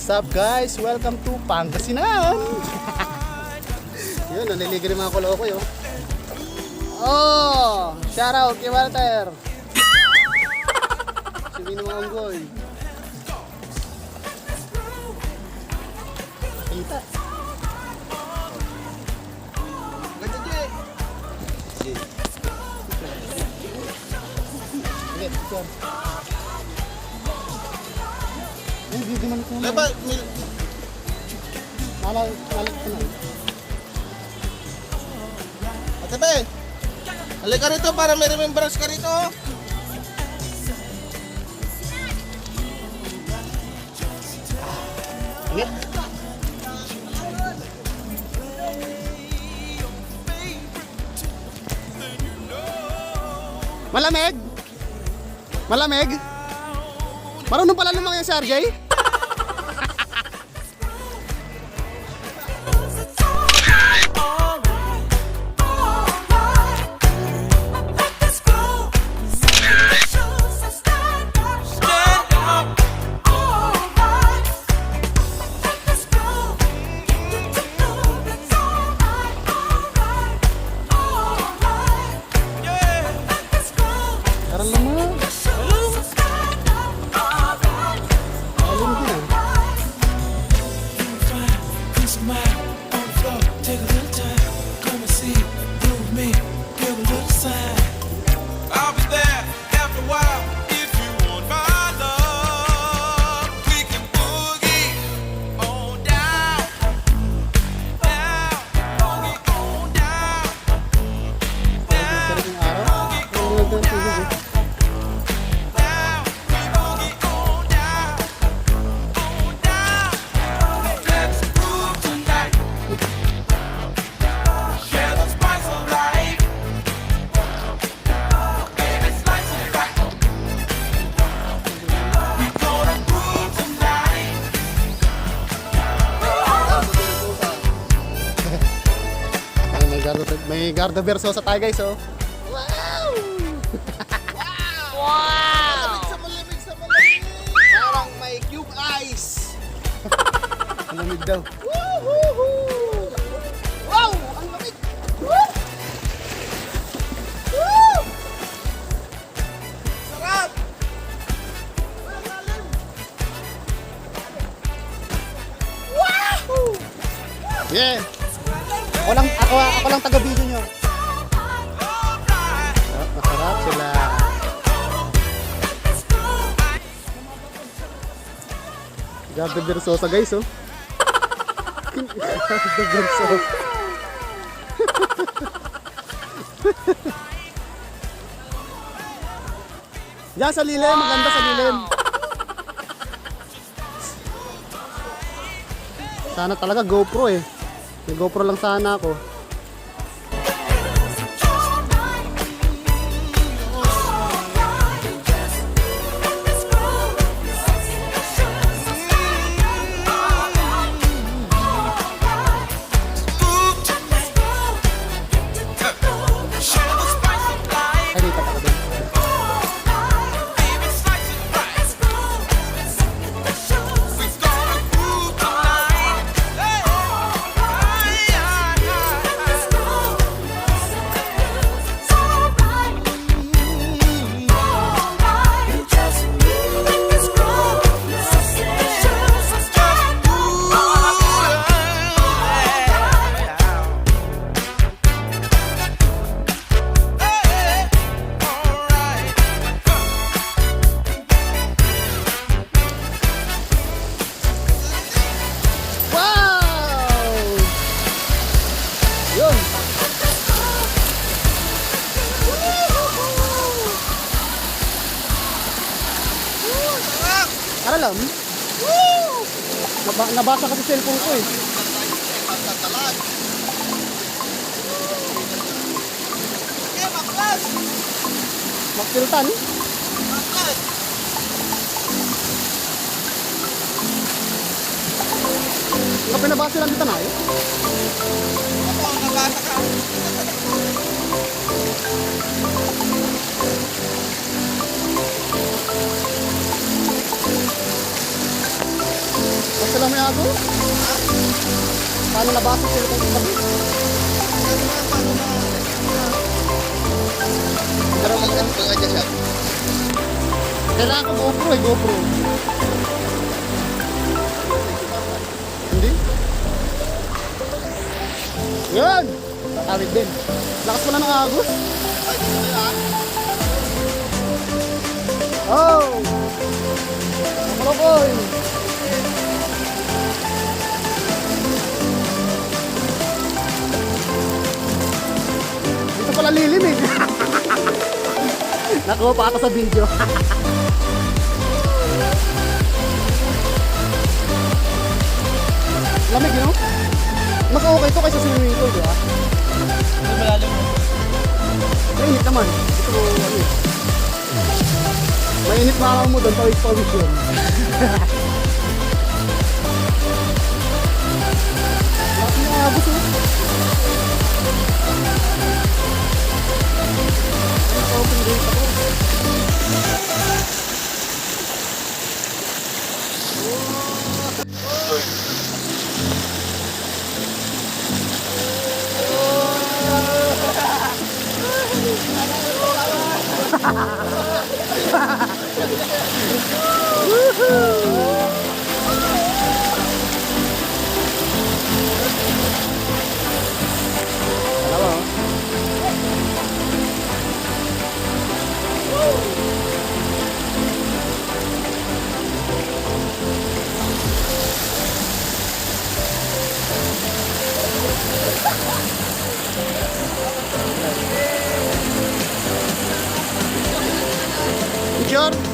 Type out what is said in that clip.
What's up guys? Welcome to Pangasinan! Yun, naliligo rin mga koloko yun. Oh! Shout out kay Walter! Sabi ng mga unggoy. Kita. Ganda dyan! Sige, sure. Hindi man ito. Dapat Malag ko na. Ate Be, halika rito para may remembrance ka rito. Sige. Malamig? Malamig? Marunong pala lumaki yung si RJ? Parang lamang. I'll be there after a while if you want my love. We can boogie on down, down, boogie on down, down, Sarap yung araw. Ang ganda ng tubig eh. down. We boogie on down, on down. Let's groove tonight. Share the spice of life. Baby, slice it right. We gonna groove tonight. Ay, may Gardo Versosa tayo guys oh. Sa malamig. Parang may cube ice. Malamig daw. Wow! Ang lamig! Woo! Woo! Sarap! Yeah. Ako lang taga-video nyo. Oh, masarap sila. Gardo Versosa guys oh. Gardo Versosa. Diyan sa lilim, maganda sa lilim. Sana talaga GoPro eh. May GoPro lang sana ako. Share the spice of life. Ay, dito ako din. Baby, slice it right. We gonna groove tonight. Hey. Wow! Yun. Aralam? Nabasa kasi cellphone ko eh. Pagtatalag. Okay, maklas! Magpiltan. Maklas! Kapag nabasa lang dito na eh. Ako, nabasa ka. Basta lang Paano nabasa sila kung sabi? Pero mag-ano ka dyan siya. Kailangan ko GoPro eh, GoPro. Hindi? Yan! Tatawid din. Lakas pala ng agos. Oh! Kamalokoy! Dito pala lilim eh. Nakuha pa ata sa video. Lamig, you know? Mas okay to kaysa swimming pool, di ba? Hindi malalim mo. Mainit naman. Ito, ano eh. Mainit makaw mo doon, pawis-pawis yun. Lahat ng agos eh. Open gate ako. Dalawa, oh. Picture?